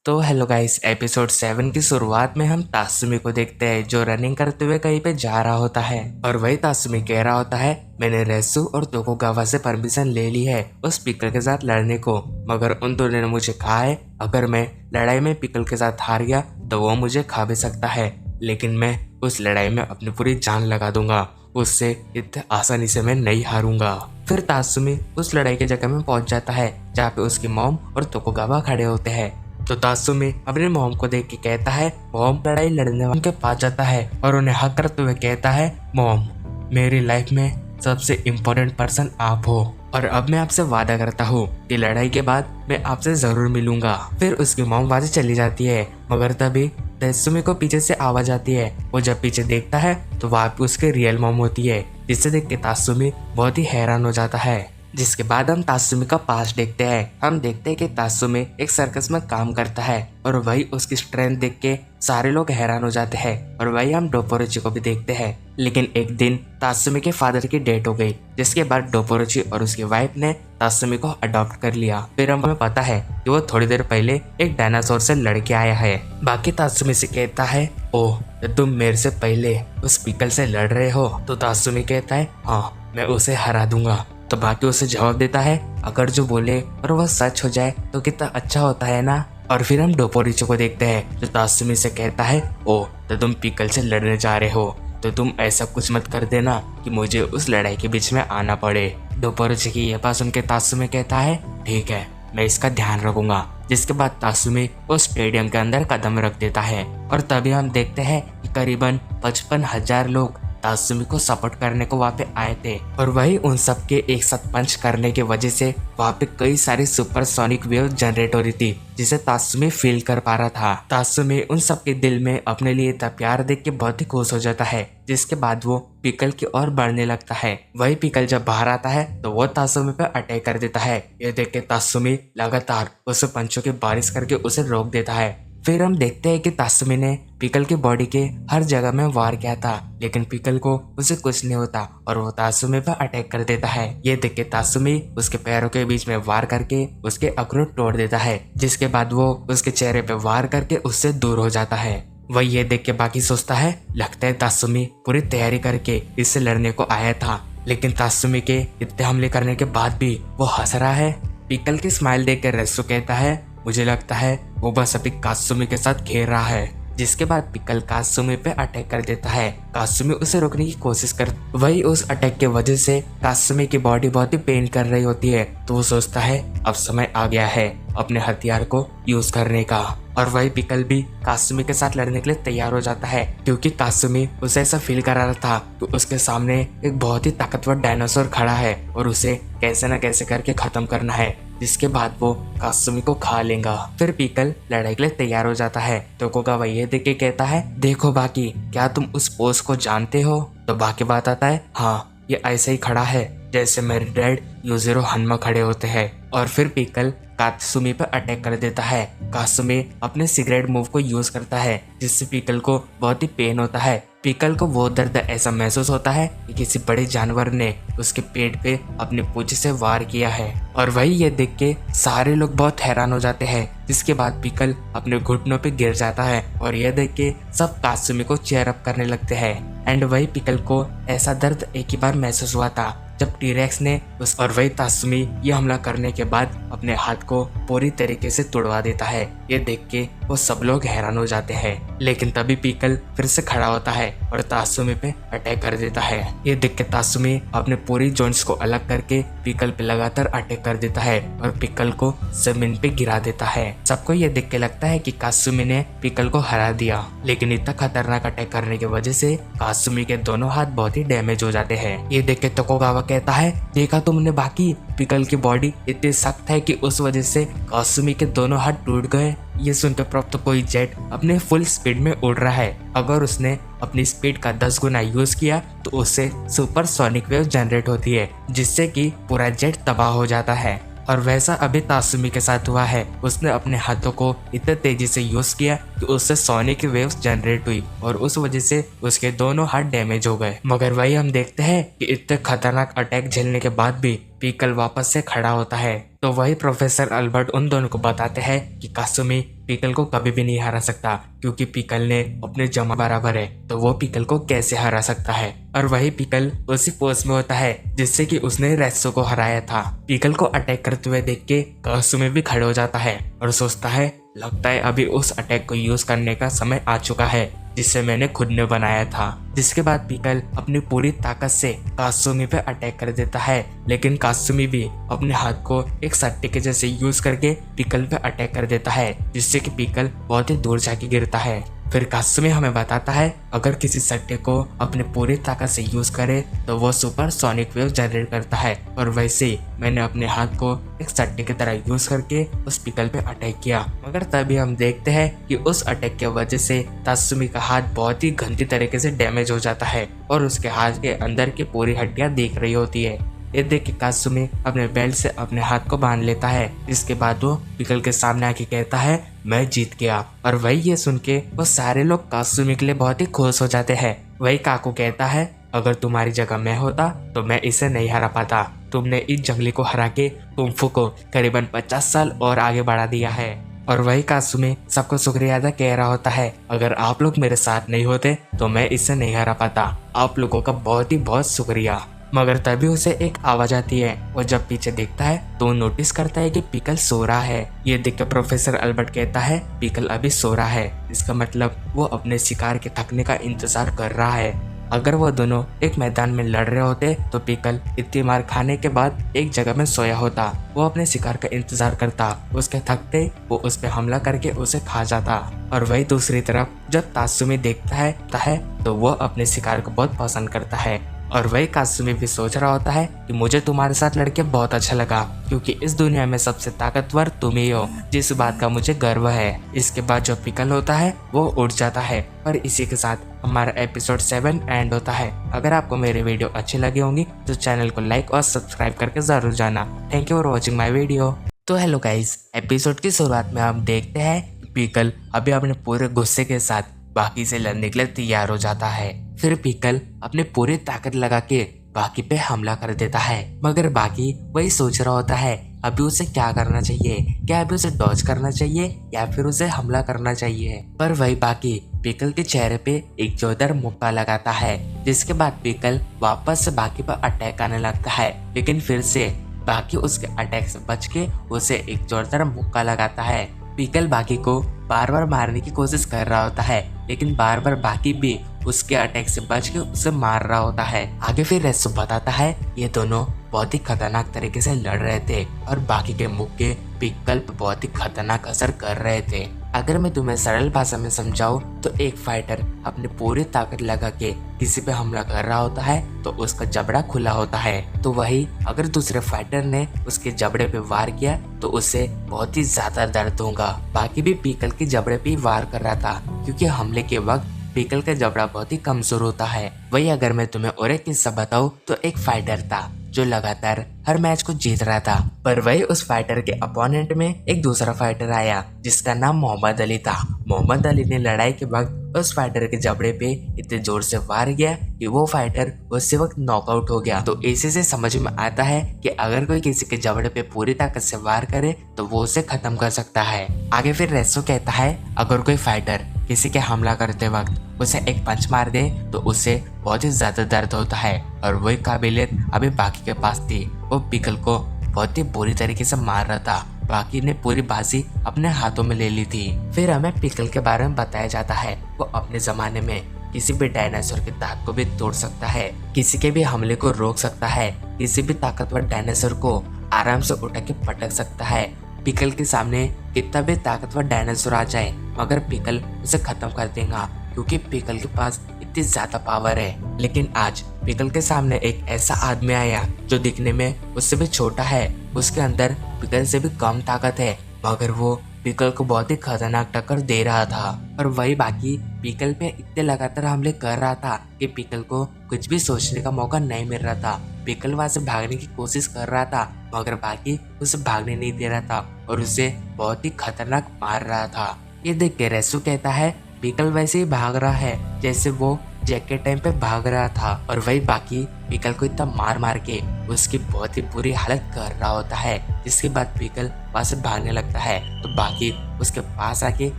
तो hello guys, episode 7 की शुरुआत में हम तासुमी को देखते हैं जो रनिंग करते हुए कहीं पे जा रहा होता है और वही तासुमी कह रहा होता है मैंने रेसु और तोकुगावा से परमिशन ले ली है उस पिकल के साथ लड़ने को, मगर उन दोनों ने मुझे कहा है अगर मैं लड़ाई में पिकल के साथ हार गया तो वो मुझे खा भी सकता है, लेकिन मैं उस लड़ाई में अपनी पूरी जान लगा दूंगा, उससे इतने आसानी से मैं नहीं हारूंगा। फिर तासुमी उस लड़ाई की जगह में पहुंच जाता है जहाँ पे उसकी मॉम और तोकुगावा खड़े होते हैं। तो तासुमी अपने मॉम को देख के कहता है, मॉम लड़ाई लड़ने वाले के पास जाता है और उन्हें हक करते हुए कहता है, मॉम मेरी लाइफ में सबसे इम्पोर्टेंट पर्सन आप हो और अब मैं आपसे वादा करता हूँ कि लड़ाई के बाद मैं आपसे जरूर मिलूंगा। फिर उसकी मॉम वहां से चली जाती है, मगर तभी तासुमी को पीछे से आवाज आती है। वो जब पीछे देखता है तो वहाँ पे उसकी रियल मॉम होती है, जिसे देख के तासुमी बहुत ही हैरान हो जाता है। जिसके बाद हम तासुमी का पास देखते हैं। हम देखते हैं कि तासुमी एक सर्कस में काम करता है और वही उसकी स्ट्रेंथ देख के सारे लोग हैरान हो जाते हैं और वही हम डोपोरोची को भी देखते हैं। लेकिन एक दिन तासुमी के फादर की डेथ हो गई, जिसके बाद डोपोरोची और उसकी वाइफ ने तासुमी को अडॉप्ट कर लिया। फिर हमें पता है कि वो थोड़ी देर पहले एक डायनासोर से लड़के आया है। बाकी तासुमी से कहता है, ओह तो तुम मेरे से पहले उस पिकल से लड़ रहे हो? तो तासुमी कहता है, हाँ मैं उसे हरा दूंगा। तो बाकी उसे जवाब देता है, अगर जो बोले और वह सच हो जाए तो कितना अच्छा होता है ना। और फिर हम डोपोरिचो को देखते हैं जो तासुमी से कहता है, ओ तो तुम पिकल से लड़ने जा रहे हो तो तुम ऐसा कुछ मत कर देना कि मुझे उस लड़ाई के बीच में आना पड़े। डोपोरिचो की यह बात सुन के तासुमी कहता है, ठीक है मैं इसका ध्यान रखूंगा। जिसके बाद तासुमी उस स्टेडियम के अंदर कदम रख देता है और तभी हम देखते हैं कि करीबन 55,000 लोग तासुमी को सपोर्ट करने को वहाँ पे आए थे और वही उन सब के एक साथ पंच करने की वजह से वहाँ पे कई सारी सुपरसोनिक वेव जनरेट हो रही थी, जिसे तासुमी फील कर पा रहा था। तासुमी उन सब के दिल में अपने लिए इतना प्यार देख के बहुत ही खुश हो जाता है, जिसके बाद वो पिकल की ओर बढ़ने लगता है। वही पिकल जब बाहर आता है तो वो तासुमी पे अटैक कर देता है। ये देख के तासुमी लगातार उसे पंचों की बारिश करके उसे रोक देता है। फिर हम देखते हैं कि तासुमी ने पिकल की बॉडी के हर जगह में वार किया था, लेकिन पिकल को उसे कुछ नहीं होता और वो तासुमी पर अटैक कर देता है। ये देख के तासुमी उसके पैरों के बीच में वार करके उसके अखरोट तोड़ देता है, जिसके बाद वो उसके चेहरे पे वार करके उससे दूर हो जाता है। वही ये देख के बाकी सोचता है, लगता है तासुमी पूरी तैयारी करके इससे लड़ने को आया था, लेकिन तासुमी के इतने हमले करने के बाद भी वो हंस रहा है। पिकल की स्माइल देख कर रेसु कहता है, मुझे लगता है वो बस अभी कात्सुमी के साथ खेल रहा है। जिसके बाद पिकल कात्सुमी पे अटैक कर देता है। कात्सुमी उसे रोकने की कोशिश कर, वही उस अटैक के वजह से कात्सुमी की बॉडी बहुत ही पेन कर रही होती है, तो वो सोचता है अब समय आ गया है अपने हथियार को यूज करने का। और वही पिकल भी कात्सुमी के साथ लड़ने के लिए तैयार हो जाता है, क्योंकि कात्सुमी उसे ऐसा फील करा रहा था कि उसके सामने एक बहुत ही ताकतवर डायनासोर खड़ा है और उसे कैसे न कैसे करके खत्म करना है, जिसके बाद वो कात्सुमी को खा लेगा। फिर पिकल लड़ाई के लिए तैयार हो जाता है। तोकुगावा ये देख के कहता है, देखो बाकी क्या तुम उस पोज को जानते हो? तो बाकी बात आता है, हाँ ये ऐसे ही खड़ा है जैसे मेरे डैड यूजिरो हन्मा खड़े होते हैं। और फिर पिकल कात्सुमी पर अटैक कर देता है। कात्सुमी अपने सिगरेट मूव को यूज करता है, जिससे पिकल को बहुत ही पेन होता है। पिकल को वो दर्द ऐसा महसूस होता है कि किसी बड़े जानवर ने उसके पेट पे अपनी पूंछ से वार किया है। और वही ये देख के सारे लोग बहुत हैरान हो जाते हैं। जिसके बाद पिकल अपने घुटनों पे गिर जाता है और यह देख के सब कात्सुमी को चेयर अप करने लगते हैं। एंड वही पिकल को ऐसा दर्द एक ही बार महसूस हुआ था जब टीरेक्स ने उस और वही तासुमी ये हमला करने के बाद अपने हाथ को पूरी तरीके से तोड़वा देता है। ये देख के वो सब लोग हैरान हो जाते हैं, लेकिन तभी पिकल फिर से खड़ा होता है और तासुमी पे अटैक कर देता है। ये देख के तासुमी अपने पूरी जॉइंट्स को अलग करके पिकल पे लगातार अटैक कर देता है और पिकल को जमीन पे गिरा देता है। सबको ये देख के लगता है कि कात्सुमी ने पिकल को हरा दिया, लेकिन इतना खतरनाक अटैक करने की वजह से कात्सुमी के दोनों हाथ बहुत ही डैमेज हो जाते हैं। ये देख के तोकुगावा कहता है, देखा तुमने बाकी पिकल की बॉडी इतनी सख्त है कि उस वजह से कात्सुमी के दोनों हाथ टूट गए। ये सुनकर प्राप्त कोई जेट अपने फुल स्पीड में उड़ रहा है। अगर उसने अपनी स्पीड का 10 गुना यूज किया तो उससे सुपर सोनिक वेव जनरेट होती है, जिससे कि पूरा जेट तबाह हो जाता है। और वैसा अभी तासुमी के साथ हुआ है। उसने अपने हाथों को इतने तेजी से यूज किया कि उससे सोनिक वेव्स जनरेट हुई और उस वजह से उसके दोनों हाथ डैमेज हो गए। मगर वही हम देखते हैं कि इतने खतरनाक अटैक झेलने के बाद भी पीकल वापस से खड़ा होता है। तो वही प्रोफेसर अल्बर्ट उन दोनों को बताते हैं कि कासुमी पीकल को कभी भी नहीं हरा सकता, क्योंकि पीकल ने अपने जमा बराबर है, तो वो पीकल को कैसे हरा सकता है। और वही पीकल उसी पोज में होता है जिससे कि उसने रेत्सु को हराया था। पीकल को अटैक करते हुए देख के कासुमी भी खड़े हो जाता है और सोचता है लगता है अभी उस अटैक को यूज करने का समय आ चुका है जिसे मैंने खुद ने बनाया था। जिसके बाद पीकल अपनी पूरी ताकत से कासुमी पे अटैक कर देता है, लेकिन कासुमी भी अपने हाथ को एक सट्टे के जैसे यूज करके पीकल पे अटैक कर देता है, जिससे कि पीकल बहुत ही दूर जाके गिरता है। फिर कासुमी हमें बताता है अगर किसी सट्टे को अपनी पूरी ताकत से यूज करे तो वो सुपर सोनिक वेव जनरेट करता है, और वैसे ही मैंने अपने हाथ को एक सट्टे की तरह यूज करके उस पीकल पे अटैक किया। मगर तभी हम देखते हैं कि उस अटैक की वजह से तात्सुमी का हाथ बहुत ही गंदी तरीके से डैमेज हो जाता है और उसके हाथ के अंदर की पूरी हड्डियां दिख रही होती है। ये देख के कासुमी अपने बेल्ट से अपने हाथ को बांध लेता है, जिसके बाद वो पीकल के सामने आके कहता है मैं जीत गया। और वही ये सुन के वो सारे लोग कासुमी के लिए बहुत ही खुश हो जाते हैं। वही काकू कहता है अगर तुम्हारी जगह मैं होता तो मैं इसे नहीं हरा पाता। तुमने इस जंगली को हरा के कुंफू को करीबन 50 साल और आगे बढ़ा दिया है। और वही कासुमी सबको शुक्रिया अदा कह रहा होता है अगर आप लोग मेरे साथ नहीं होते तो मैं इसे नहीं हरा पाता। आप लोगों का बहुत ही बहुत शुक्रिया। मगर तभी उसे एक आवाज आती है। वो जब पीछे देखता है तो नोटिस करता है कि पीकल सो रहा है। ये देखकर प्रोफेसर अल्बर्ट कहता है पीकल अभी सो रहा है, इसका मतलब वो अपने शिकार के थकने का इंतजार कर रहा है। अगर वो दोनों एक मैदान में लड़ रहे होते तो पीकल इतनी मार खाने के बाद एक जगह में सोया होता। वो अपने शिकार का इंतजार करता, उसके थकते वो उस पर हमला करके उसे खा जाता। और वही दूसरी तरफ जब तात्सुमी देखता है तो वो अपने शिकार को बहुत पसंद करता है। और वही कासुमी भी सोच रहा होता है कि मुझे तुम्हारे साथ लड़के बहुत अच्छा लगा, क्योंकि इस दुनिया में सबसे ताकतवर तुम ही हो, जिस बात का मुझे गर्व है। इसके बाद जो पीकल होता है वो उड़ जाता है। और इसी के साथ हमारा एपिसोड 7 एंड होता है। अगर आपको मेरे वीडियो अच्छी लगी होंगी तो चैनल को लाइक और सब्सक्राइब करके जरूर जाना। Thank you for watching my video. तो हेलो गाइस, एपिसोड की शुरुआत में हम देखते हैं कि पीकल अभी अपने पूरे गुस्से के साथ बाकी से लड़ने के लिए तैयार हो जाता है। फिर पीकल अपने पूरी ताकत लगा के बाकी पे हमला कर देता है, मगर बाकी वही सोच रहा होता है अभी उसे क्या करना चाहिए। क्या अभी उसे डॉज करना चाहिए या फिर उसे हमला करना चाहिए। पर वही बाकी पीकल के चेहरे पे एक जोरदार मुक्का लगाता है, जिसके बाद पीकल वापस से बाकी पर अटैक आने लगता है। लेकिन फिर से बाकी उसके अटैक से बच के उसे एक जोरदार मुक्का लगाता है। पीकल बाकी को बार बार मारने की कोशिश कर रहा होता है, लेकिन बार बार बाकी भी उसके अटैक से बच के उसे मार रहा होता है। आगे फिर रेत्सु बताता है ये दोनों बहुत ही खतरनाक तरीके से लड़ रहे थे और बाकी के मुक्के पीकल पे बहुत ही खतरनाक असर कर रहे थे। अगर मैं तुम्हें सरल भाषा में समझाऊं तो एक फाइटर अपनी पूरी ताकत लगा के किसी पे हमला कर रहा होता है तो उसका जबड़ा खुला होता है। तो वही अगर दूसरे फाइटर ने उसके जबड़े पे वार किया तो उसे बहुत ही ज्यादा दर्द होगा। बाकी भी पीकल के जबड़े पे वार कर रहा था, क्योंकि हमले के वक्त पीकल का जबड़ा बहुत ही कमजोर होता है। वही अगर मैं तुम्हें और एक किस्सा बताऊं तो एक फाइटर था जो लगातार हर मैच को जीत रहा था, पर वही उस फाइटर के अपोनेंट में एक दूसरा फाइटर आया जिसका नाम मोहम्मद अली था। मोहम्मद अली ने लड़ाई के वक्त उस फाइटर के जबड़े पे इतने जोर से वार किया कि वो फाइटर उसी वक्त नॉकआउट हो गया। तो इसी से समझ में आता है कि अगर कोई किसी के जबड़े पे पूरी ताकत से वार करे तो वो उसे खत्म कर सकता है। आगे फिर रेत्सु कहता है अगर कोई फाइटर किसी के हमला करते वक्त उसे एक पंच मार दे तो उसे बहुत ही ज्यादा दर्द होता है, और वही काबिलियत अभी बाकी के पास थी। वो पीकल को बहुत ही बुरी तरीके से मार रहा था। बाकी ने पूरी बाजी अपने हाथों में ले ली थी। फिर हमें पीकल के बारे में बताया जाता है वो अपने जमाने में किसी भी डायनासोर के दांत को भी तोड़ सकता है, किसी के भी हमले को रोक सकता है, किसी भी ताकतवर डायनासोर को आराम से उठा के पटक सकता है। पीकल के सामने कितना भी ताकतवर डायनासोर आ जाए मगर पीकल उसे खत्म कर देगा, क्योंकि पीकल के पास इतनी ज्यादा पावर है। लेकिन आज पीकल के सामने एक ऐसा आदमी आया जो दिखने में उससे भी छोटा है, उसके अंदर पीकल से भी कम ताकत है, मगर वो पीकल को बहुत ही खतरनाक टक्कर दे रहा था। और वही बाकी पीकल पे इतने लगातार हमले कर रहा था कि पीकल को कुछ भी सोचने का मौका नहीं मिल रहा था। पीकल वहां से भागने की कोशिश कर रहा था मगर बाकी उसे भागने नहीं दे रहा था और उसे बहुत ही खतरनाक मार रहा था। ये देख के रेत्सु कहता है पीकल वैसे ही भाग रहा है जैसे वो जैक के टाइम पे भाग रहा था और वही बाकी पिकल को इतना मार मार के उसकी बहुत ही बुरी हालत कर रहा होता है। जिसके बाद पिकल वहां से भागने लगता है तो बाकी उसके पास आके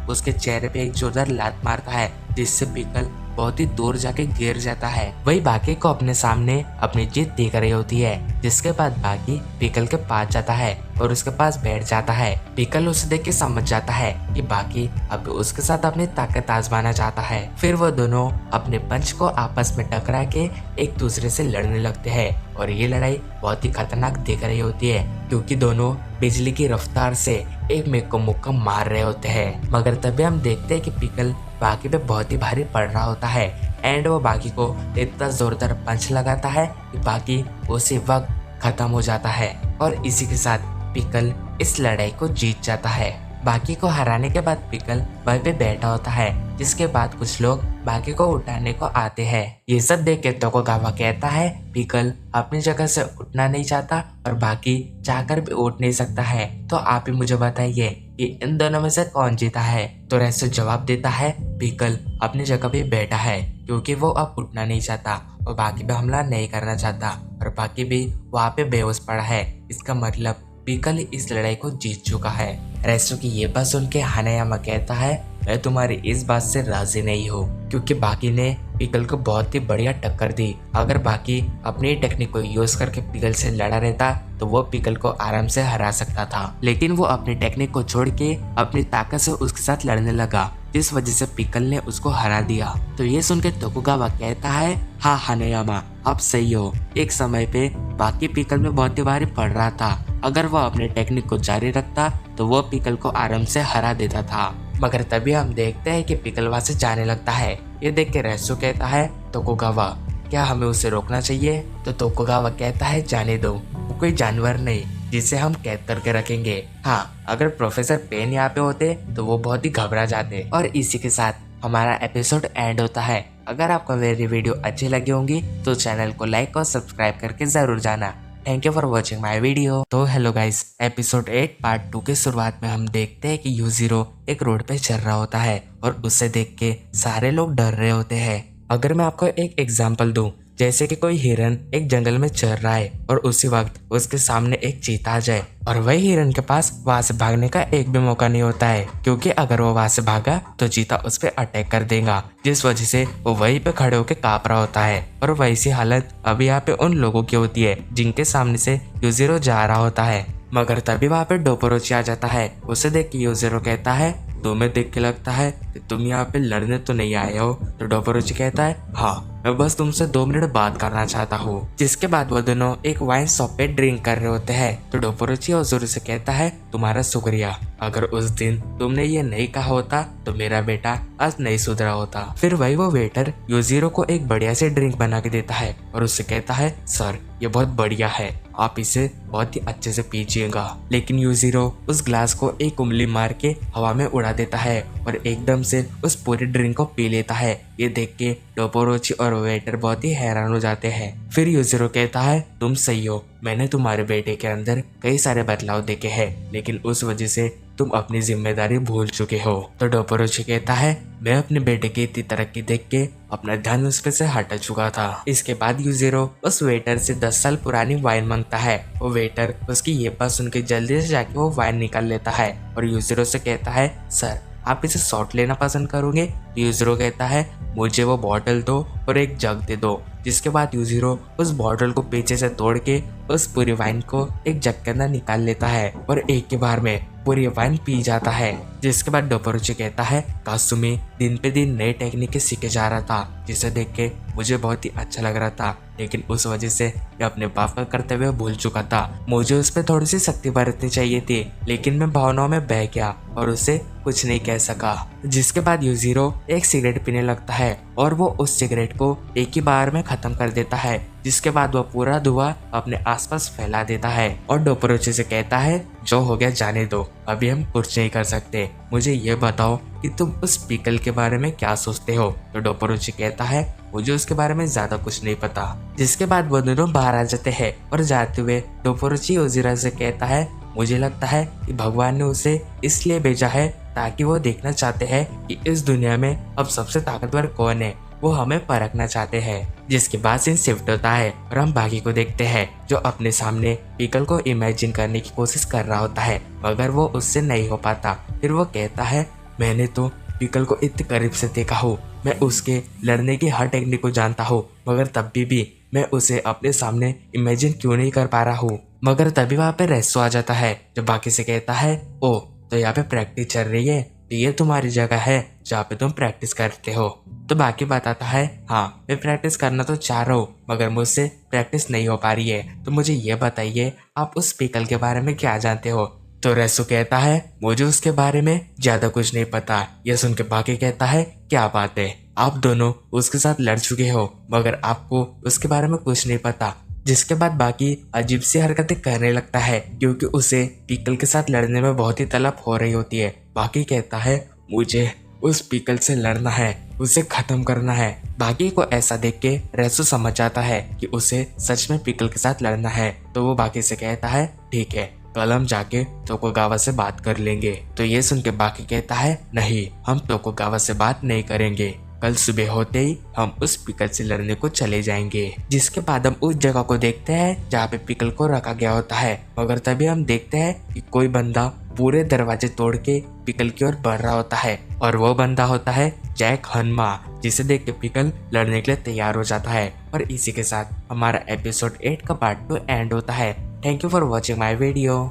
उसके चेहरे पे एक जोरदार लात मारता है, जिससे पिकल बहुत ही दूर जाके गिर जाता है। वही बाकी को अपने सामने अपनी जीत देख रही होती है। जिसके बाद बाकी पिकल के पास जाता है और उसके पास बैठ जाता है। पिकल उसे देख के समझ जाता है कि बाकी अब उसके साथ अपनी ताकत आजमाना चाहता है। फिर वो दोनों अपने पंच को आपस में टकरा के एक दूसरे से लड़ने लगते हैं और ये लड़ाई बहुत ही खतरनाक दिख रही होती है, क्योंकि दोनों बिजली की रफ्तार से एक में को मुक्का मार रहे होते हैं। मगर तभी हम देखते हैं कि पिकल बाकी पे बहुत ही भारी पड़ रहा होता है एंड वो बाकी को इतना जोरदार पंच लगाता है कि बाकी उसी वक्त खत्म हो जाता है और इसी के साथ पिकल इस लड़ाई को जीत जाता है। बाकी को हराने के बाद पिकल वहीं पे बैठा होता है, जिसके बाद कुछ लोग बाकी को उठाने को आते हैं। ये सब देख के तोकुगावा कहता है पिकल अपनी जगह से उठना नहीं चाहता और बाकी चाहकर भी उठ नहीं सकता है, तो आप ही मुझे बताइए कि इन दोनों में से कौन जीता है। तो रेसो जवाब देता है पिकल अपनी जगह पे बैठा है क्योंकि वो अब उठना नहीं चाहता और बाकी पे हमला नहीं करना चाहता और बाकी भी वहाँ पे बेहोश पड़ा है। इसका मतलब पिकल इस लड़ाई को जीत चुका है। रेसो की ये बात सुन के हानायामा कहता है मैं तुम्हारी इस बात से राजी नहीं हूँ, क्योंकि बाकी ने पिकल को बहुत ही बढ़िया टक्कर दी। अगर बाकी अपनी टेक्निक को यूज करके पिकल से लड़ा रहता तो वो पिकल को आराम से हरा सकता था, लेकिन वो अपनी टेक्निक को छोड़ के अपनी ताकत से उसके साथ लड़ने लगा, जिस वजह से पिकल ने उसको हरा दिया। तो ये सुन के तोकुगावा कहता है हाँ हानायामा आप सही हो, एक समय पे बाकी पिकल में बहुत ही भारी पड़ रहा था, अगर वो अपने टेक्निक को जारी रखता तो वो पिकल को आराम से हरा देता था। मगर तभी हम देखते हैं कि पिकल वहां से जाने लगता है। ये देख के रेसो कहता है तोकुगावा क्या हमें उसे रोकना चाहिए? तो तोकुगावा कहता है जाने दो, वो कोई जानवर नहीं जिसे हम कैद करके रखेंगे। हाँ अगर प्रोफेसर पेन यहाँ पे होते तो वो बहुत ही घबरा जाते। और इसी के साथ हमारा एपिसोड एंड होता है। अगर आपको मेरी वीडियो अच्छी लगी होंगी तो चैनल को लाइक और सब्सक्राइब करके जरूर जाना। Thank you for watching my video. तो हेलो गाइस, एपिसोड 8 पार्ट 2 के शुरुआत में हम देखते हैं कि यूजीरो एक रोड पे चल रहा होता है और उसे देख के सारे लोग डर रहे होते हैं। अगर मैं आपको एक एग्जांपल दूं, जैसे कि कोई हिरन एक जंगल में चल रहा है और उसी वक्त उसके सामने एक चीता आ जाए और वही हिरन के पास वहां से भागने का एक भी मौका नहीं होता है, क्योंकि अगर वो वहां से भागा तो चीता उस पर अटैक कर देगा, जिस वजह से वो वहीं पे खड़े होकर कांप रहा होता है। और वैसी हालत अभी यहाँ पे उन लोगों की होती है जिनके सामने से यूजीरो जा रहा होता है। मगर तभी वहाँ पे डोपोरोची आ जाता है। उसे देख के यूजीरो कहता है तुम्हें देख के लगता है कि तुम यहाँ पे लड़ने तो नहीं आए हो। तो डोपोरोची कहता है हाँ मैं बस तुमसे 2 मिनट बात करना चाहता हूँ। जिसके बाद वो दोनों एक वाइन शॉप पे ड्रिंक कर रहे होते हैं। तो डोपोरोची यूजीरो से कहता है तुम्हारा शुक्रिया, अगर उस दिन तुमने ये नहीं कहा होता तो मेरा बेटा आज नहीं सुधरा होता। फिर वही वो वेटर यूजीरो को एक बढ़िया से ड्रिंक बना के देता है और उससे कहता है सर ये बहुत बढ़िया है, आप इसे बहुत ही अच्छे से पीजिएगा। लेकिन यूजीरो उस ग्लास को एक उंगली मार के हवा में उड़ा देता है और एकदम से उस पूरी ड्रिंक को पी लेता है। ये देख के डोपोरोची और वेटर बहुत ही हैरान हो जाते हैं। फिर यूजीरो कहता है तुम सही हो, मैंने तुम्हारे बेटे के अंदर कई सारे बदलाव देखे हैं, लेकिन उस वजह से तुम अपनी जिम्मेदारी भूल चुके हो। तो डोपोरोची कहता है मैं अपने बेटे की इतनी तरक्की देख के अपना ध्यान उस पे से हटा चुका था। इसके बाद यूजीरो उस वेटर से 10 साल पुरानी वाइन मांगता है। वो वेटर उसकी ये बात सुन के जल्दी से जाके वो वाइन निकाल लेता है और यूजीरो से कहता है सर आप इसे शॉट लेना पसंद करोगे? तो यूजीरो कहता है मुझे वो बॉटल दो और एक जग दे दो। जिसके बाद यूजीरो उस बॉटल को पीछे से तोड़ के उस पूरी वाइन को एक जग के अंदर निकाल लेता है और एक के बार में पूरी वाइन पी जाता है। जिसके बाद डोपोरोची कहता है कासुमी दिन पे दिन नई टेक्निक सीखे जा रहा था, जिसे देख के मुझे बहुत ही अच्छा लग रहा था, लेकिन उस वजह से मैं अपने बाप का कर्तव्य भूल चुका था। मुझे उस पर थोड़ी सी सख्ती बरतनी चाहिए थी, लेकिन मैं भावनाओं में बह गया और उसे कुछ नहीं कह सका। जिसके बाद यूजीरो एक सिगरेट पीने लगता है और वो उस सिगरेट को एक ही बार में खत्म कर देता है। जिसके बाद वो पूरा धुआं अपने आसपास फैला देता है और डोपोरोची से कहता है जो हो गया जाने दो, अभी हम कुछ नहीं कर सकते, मुझे ये बताओ कि तुम उस पिकल के बारे में क्या सोचते हो? तो डोपोरोची कहता है मुझे उसके बारे में ज्यादा कुछ नहीं पता। जिसके बाद वो दोनों बाहर आ जाते हैं और जाते हुए डोपोरोची यूजीरो से कहता है मुझे लगता है कि भगवान ने उसे इसलिए भेजा है ताकि वो देखना चाहते हैं कि इस दुनिया में अब सबसे ताकतवर कौन है वो हमें परखना चाहते हैं। जिसके बाद सीन शिफ्ट होता है और हम बाकी को देखते हैं जो अपने सामने पिकल को इमेजिन करने की कोशिश कर रहा होता है, मगर वो उससे नहीं हो पाता। फिर वो कहता है, मैंने तो पिकल को इतने करीब से देखा हूँ, मैं उसके लड़ने की हर टेक्निक को जानता हूँ, मगर तब भी मैं उसे अपने सामने इमेजिन क्यों नहीं कर पा रहा हूँ। मगर तभी वहाँ पे रेसो आ जाता है जो बाकी से कहता है, ओ तो यहाँ पे प्रैक्टिस चल रही है, तो ये तुम्हारी जगह है जहाँ पे तुम प्रैक्टिस करते हो। तो बाकी बताता है, हाँ मैं प्रैक्टिस करना तो चाह रहा हूँ, मगर मुझसे प्रैक्टिस नहीं हो पा रही है, तो मुझे ये बताइए आप उस पिकल के बारे में क्या जानते हो। तो रेसो कहता है, मुझे उसके बारे में ज्यादा कुछ नहीं पता। यह सुन के बाकी कहता है, क्या बात है, आप दोनों उसके साथ लड़ चुके हो मगर आपको उसके बारे में कुछ नहीं पता। जिसके बाद बाकी अजीब सी हरकतें करने लगता है क्योंकि उसे पिकल के साथ लड़ने में बहुत ही तलब हो रही होती है। बाकी कहता है, मुझे उस पिकल से लड़ना है, उसे खत्म करना है। बाकी को ऐसा देख के रेसो समझ जाता है कि उसे सच में पिकल के साथ लड़ना है। तो वो बाकी से कहता है, ठीक है, कल हम जाके तोकुगावा से बात कर लेंगे। तो ये सुन के बाकी कहता है, नहीं हम तोकुगावा से बात नहीं करेंगे, कल सुबह होते ही हम उस पिकल से लड़ने को चले जाएंगे। जिसके बाद हम उस जगह को देखते हैं जहाँ पे पिकल को रखा गया होता है, मगर तभी हम देखते हैं कि कोई बंदा पूरे दरवाजे तोड़ के पिकल की ओर बढ़ रहा होता है और वो बंदा होता है जैक हनमा, जिसे देख के पिकल लड़ने के लिए तैयार हो जाता है। और इसी के साथ हमारा एपिसोड 8 का पार्ट 2 एंड होता है। Thank you for watching my video.